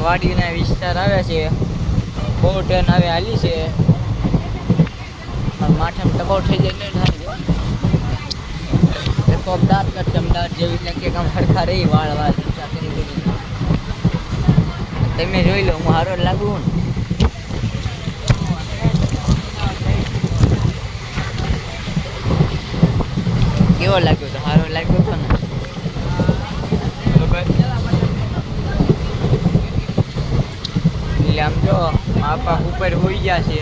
વાડીના વિસ્તાર આવે છે, બહુ ટ્રેન આવે હાલી છે. માથામાં ટબાવ થઈ જાય એટલે દાંત કરશે અમદાવાદ જેવી લાગે કામ ખડખા રહી વાળ તમે જોઈ લો, હું હારો લાગુ ને. કેવો લાગ્યો તો? હારો લાગ્યો હતો ને? એટલે આમ જો આપા ઉપર હોઈ ગયા છે.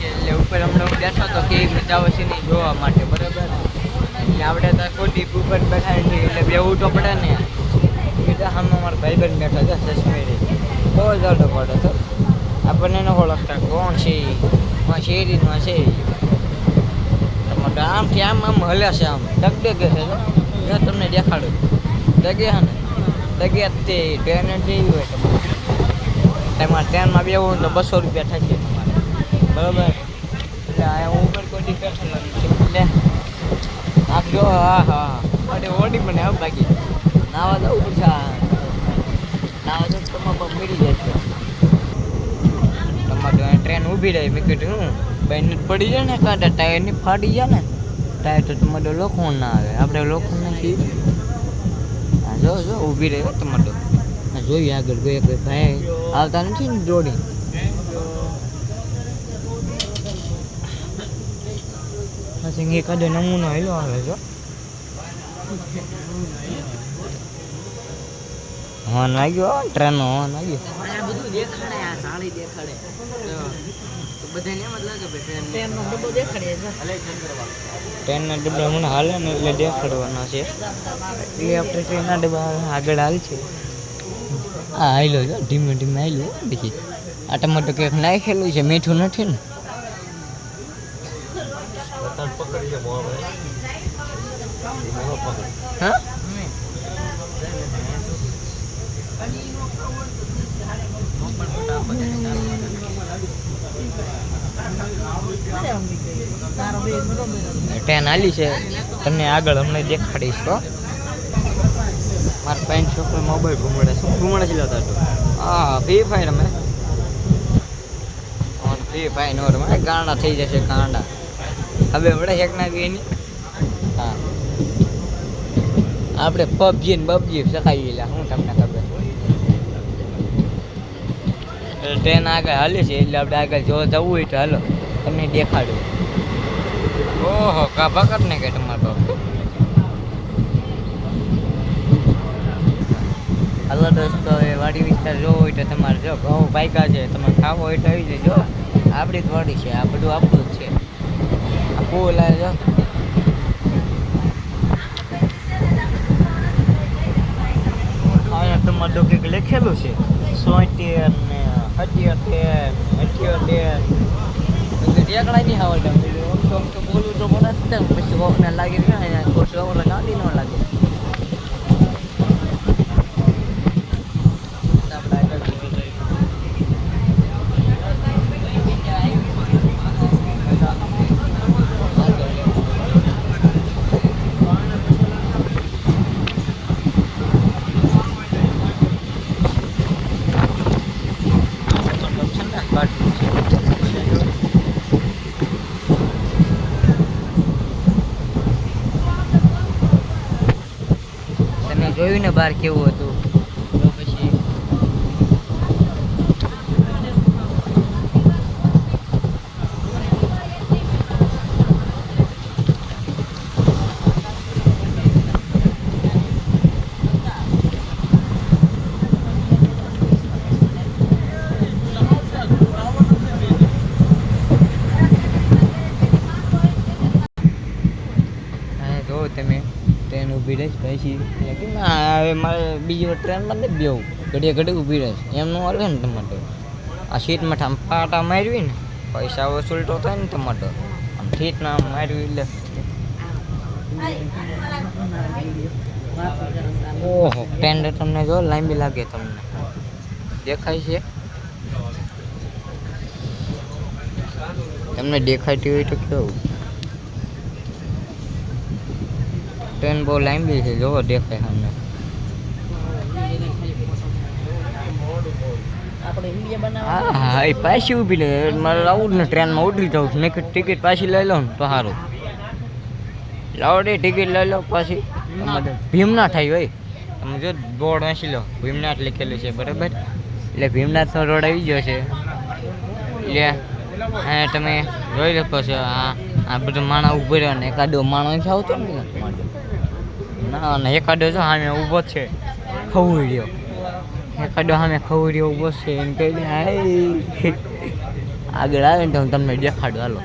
એટલે ઉપર હમણાં હું બેઠો તો કેવી મજા આવે છે નહીં જોવા માટે, બરાબર. એટલે આપણે તો ખોટી ઉપર બેઠા એટલે બેવું તો પડે ને. બીજા સામે મારા ભાઈબંધ બેઠા છે સસમેરી, બહુ જાડો પડે તો આપણને ન ઓળખતા કોણ છે. શેરીમાં છે આમથી આમ હલે છે, આમ ડગડગે છે. જો તમને દેખાડું, ડગે છે ને, ડગે તે ટ્રેન જેવી હોય તમારે ટ્રેનમાં બેવું તો 200 રૂપિયા થશે તમારે, બરાબર. એટલે અહીંયા ઉપર કોઈ બેઠેલો નથી એટલે આપ જો. હા ઓડી મને હવે બાકી નાવા જવું પડશે. નાવા જવું તમારે મળી જશે. તમારે ટ્રેન ઊભી રહી, મેં કીધું હું ભાઈ પડી જાય ને, કાંટા ટાયરની ફાટી જાય ને, ટાયર તો તમારે લોખંડ ના આવે, આપણે લોખંડ નથી. હા જો ઊભી રહી તમારે જોઈએ આગળ કોઈ ભાઈ આવતા નથી ને જોડી. પછી એકાદો નમૂનો હેલો આવે છો. હોન વાગ્યો, ટ્રેનનો હોન વાગ્યો. બધું દેખાડે, આ સાડી દેખાડે બધાને એમ જ લાગે ટ્રેનનો ડબ્બો દેખાડે છે. ટ્રેનના ડબ્બા મને હાલે ને એટલે દેખાડવાના છે. એટલે આપણે ટ્રેનના ડબ્બા આગળ હાલ છે. હા હાલો છો, ધીમે ધીમે હાલો. પછી આ ટમાટો કેક નાખેલું છે, મીઠું નથી ને. હા ટ્રેન હાલી છે, તમને આગળ અમને દેખાડીશ. તો મારા પેન્ટ છોકરો મોબાઈલ ઘૂમડે. શું ઘૂમડે છે? લેતા હતો હા ફ્રી ફાયર અમે ફ્રી ફાયર નો રમે, ગાંડા થઈ જશે ગાંડા. હવે વડે એક ના બી એની. હા આપણે પબજી ને બબજી શકાઈ ગયેલા, હું તમને ખબર. ટ્રેન આગળ હાલે છે એટલે આપણે આગળ જો જવું હોય તો હાલો, તમને દેખાડું. ઓહો કાભા કર ને કે તમારો. હાલો દોસ્તો, એ વાડી વિસ્તાર જોવો હોય તો તમારે જો ઘઉં પાક્યા છે, તમારે ખાવો હોય તો આવી જજો. આપણી જ વાડી છે, આ બધું આપણું જ છે. આ પુલ જો અહીંયા તમારે કંઈક લખેલું છે 70 ને 78 ટેકડા નહીં આવડતા. તો બોલવું તો પડે જ ને, પછી વોકને લાગી ગયા પછી વગર ગાંધી ન લાગે. જોયું ને બહાર કેવું હતું. તો પછી જો તમે ટ્રેન ઊભી રહીશ પછી હવે મારે બીજી ટ્રેનમાં નથી બેવું, ઘડીએ ઘડી ઊભી રહીશ. એમ ન હાલે ને તમારે. આ સીટમાં આમ પાટા મારવી ને પૈસા વસૂલતો થાય ને તમારે. આમ સીટમાં આમ મારવી એટલે ઓહો ટ્રેન તમને જો લાંબી લાગે, તમને દેખાય છે? તમને દેખાતી હોય તો કેવું? ટ્રેન બહુ લાંબી છે, જોવો દેખાય સામે. હા એ પાછી ઊભી લે, મારે આવું જ ને ટ્રેનમાં ઉતરી જાઉં છું. મેં ટિકિટ પાછી લઈ લો ને તો સારું. લાવો દે ટિકિટ લઈ લો પાછી. ભીમનાથ આવી હોય, તમે જો બોર્ડ વાંચી લો, ભીમનાથ લખેલું છે બરાબર. એટલે ભીમનાથનો રોડ આવી ગયો છે. એટલે હા તમે જોઈ શકો છો, આ બધું માણસ ઉભો રહ્યો ને એકાદો માણસ આવતો ને ના ના એકાદો જો સામે ઊભો છે ખવડ્યો, એકાદો સામે ખવડ્યો ઊભો છે એમ કહી દે આગળ આવે ને તો હું તમને દેખાડું હાલો.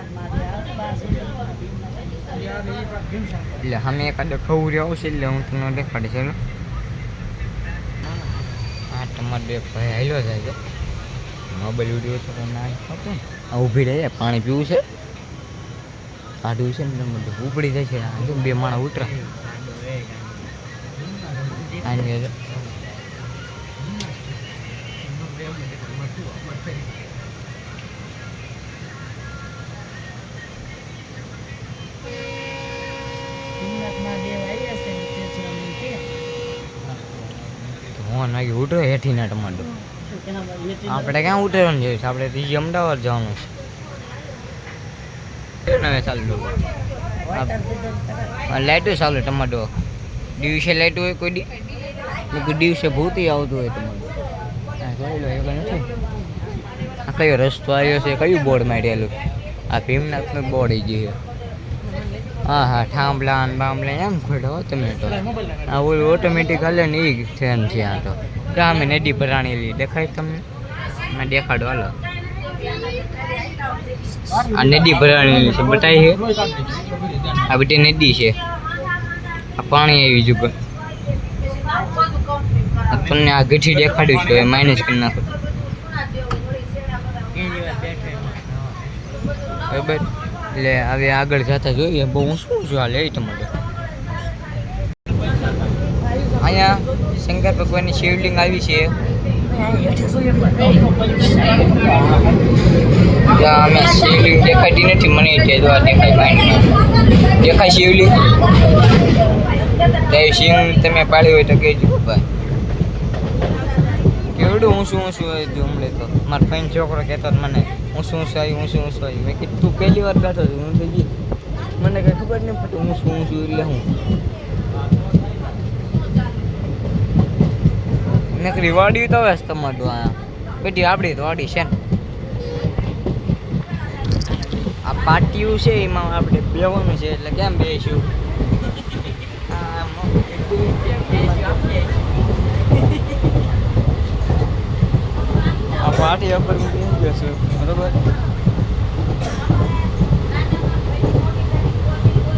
એટલે સામે એકાદો ખવડ્યો આવશે એટલે હું તમને દેખાડીશ. ચાલો હા તમારે એક ભાઈ હાલ્યો જાય છે મોબાઈલ વિડીયો તો ના હતું ને ઊભી રહે પાણી પીવું છે કાઢવું છે ને બધું ઉપડી જાય છે. બે માણસ ઉતરા ઉતરો હેઠી ના ટમાટો. આપણે ક્યાં ઉતરવાનું છે, આપણે ત્રીજી અમદાવાદ જવાનું છે. ચાલુ લાઈટો ચાલુ ટમાટો દિવસે લાઈટ હોય કોઈ દિવસે ભૂતી આવતું હોય ટમાટો. આ કયો રસ્તો આવ્યો છે, કયું બોર્ડ મારેલું? આ ભીમનાથનું બોર્ડ આવી ગયું. હા હા થાંભલા ને બાંભલા એમ ખોટો તમે તો આ ઓલું ઓટોમેટિક હાલે ને એ ટ્રેન છે. આ તો ક્યાં અમે નદી ભરાણેલી દેખાય તમને? મેં દેખાડો હાલો. આ નદી ભરાણેલી છે બતાવી છે, આ બધી નદી છે. આ પાણી આવી જુગર તમને આ ગઠી દેખાડ્યું છે, માઇનસ કરી નાખો બરાબર. એટલે હવે આગળ જતા જોઈએ બહુ ઊંચું છું હાલે એ તમારે. અહીંયા શંકર ભગવાનની શિવલિંગ આવી છે. અમે શિવલિંગ દેખાતી નથી મને કે જો દેખાય પાણી દેખાય શિવલિંગ. શિવ તમે પાડી હોય તો કહેજો ભાઈ. કેવડું ઊંચું ઊંચું હતું હમણાં તો મારો ફાઈન છોકરો કહેતો મને ઊંચું ઊંચું આવ્યું ઊંચું ઊંચું આવ્યું. મેં કીધું તું પહેલી વાર ગાતો હતો હું તો ગઈ મને કંઈ ખબર નહીં પડતી ઊંચું ઊંચું એટલે હું નકરી વાડી તો હવે તમારું આ બેટી આપણી તો વાડી છે ને આ પાટિયું છે એમાં આપણે બેવાનું છે એટલે કેમ બેસીશું? આ પાટી ઉપર બેસી જશે બરોબર.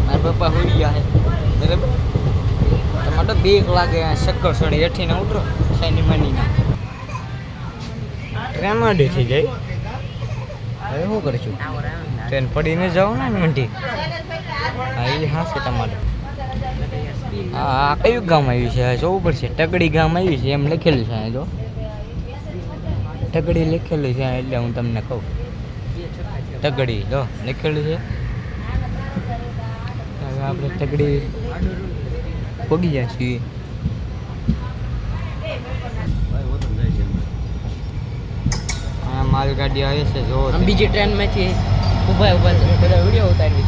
મારા પપ્પા હોઈ ગયા છે બરાબર. તમારે બીક લાગે શક્કર સડે હેઠી ને ઉતરો સાની માની ના ટ્રેન માંડી થઈ જાય. હવે શું કરીશું? ટ્રેન પડીને જાઓ ને મંડી. હા એ હા છે તમારે. હા કયું ગામ આવ્યું છે જોવું પડશે. ટગડી ગામ આવ્યું છે એમ લખેલું છે જો ટગડી લખેલું છે એટલે હું તમને કહું ટગડી જો લખેલું છે. હવે આપણે ટગડી પગી જાય છીએ. હા માલગાડી આવે છે જો બીજી ટ્રેનમાંથી ઊભા બધા વિડીયો ઉતારી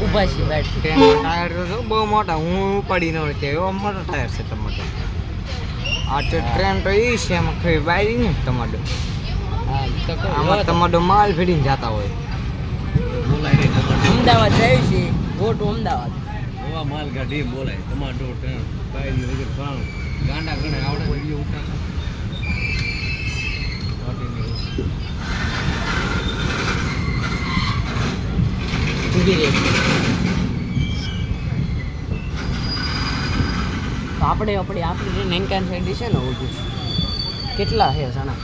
ઊભા છે ટાયર તો બહુ મોટા હું ઉપાડી ન હોય એવો મોટો ટાયર છે તમારો. આ ટ્રેન તો એ છે એમાં કઈ બારી ને તમારો આમાં તમારો માલ ફેરીને જતા હોય. અમદાવાદ જાય છે ગોટું અમદાવાદ માલગાડી બોલાય ટમાટો ટ્રેન બાયરી વગર ખાણું ગાંડા ગણે આવડે વિડીયો ઉતાર. આપણે આપણી જે નેનકાન સાઈડ છે ને કેટલા છે સાણા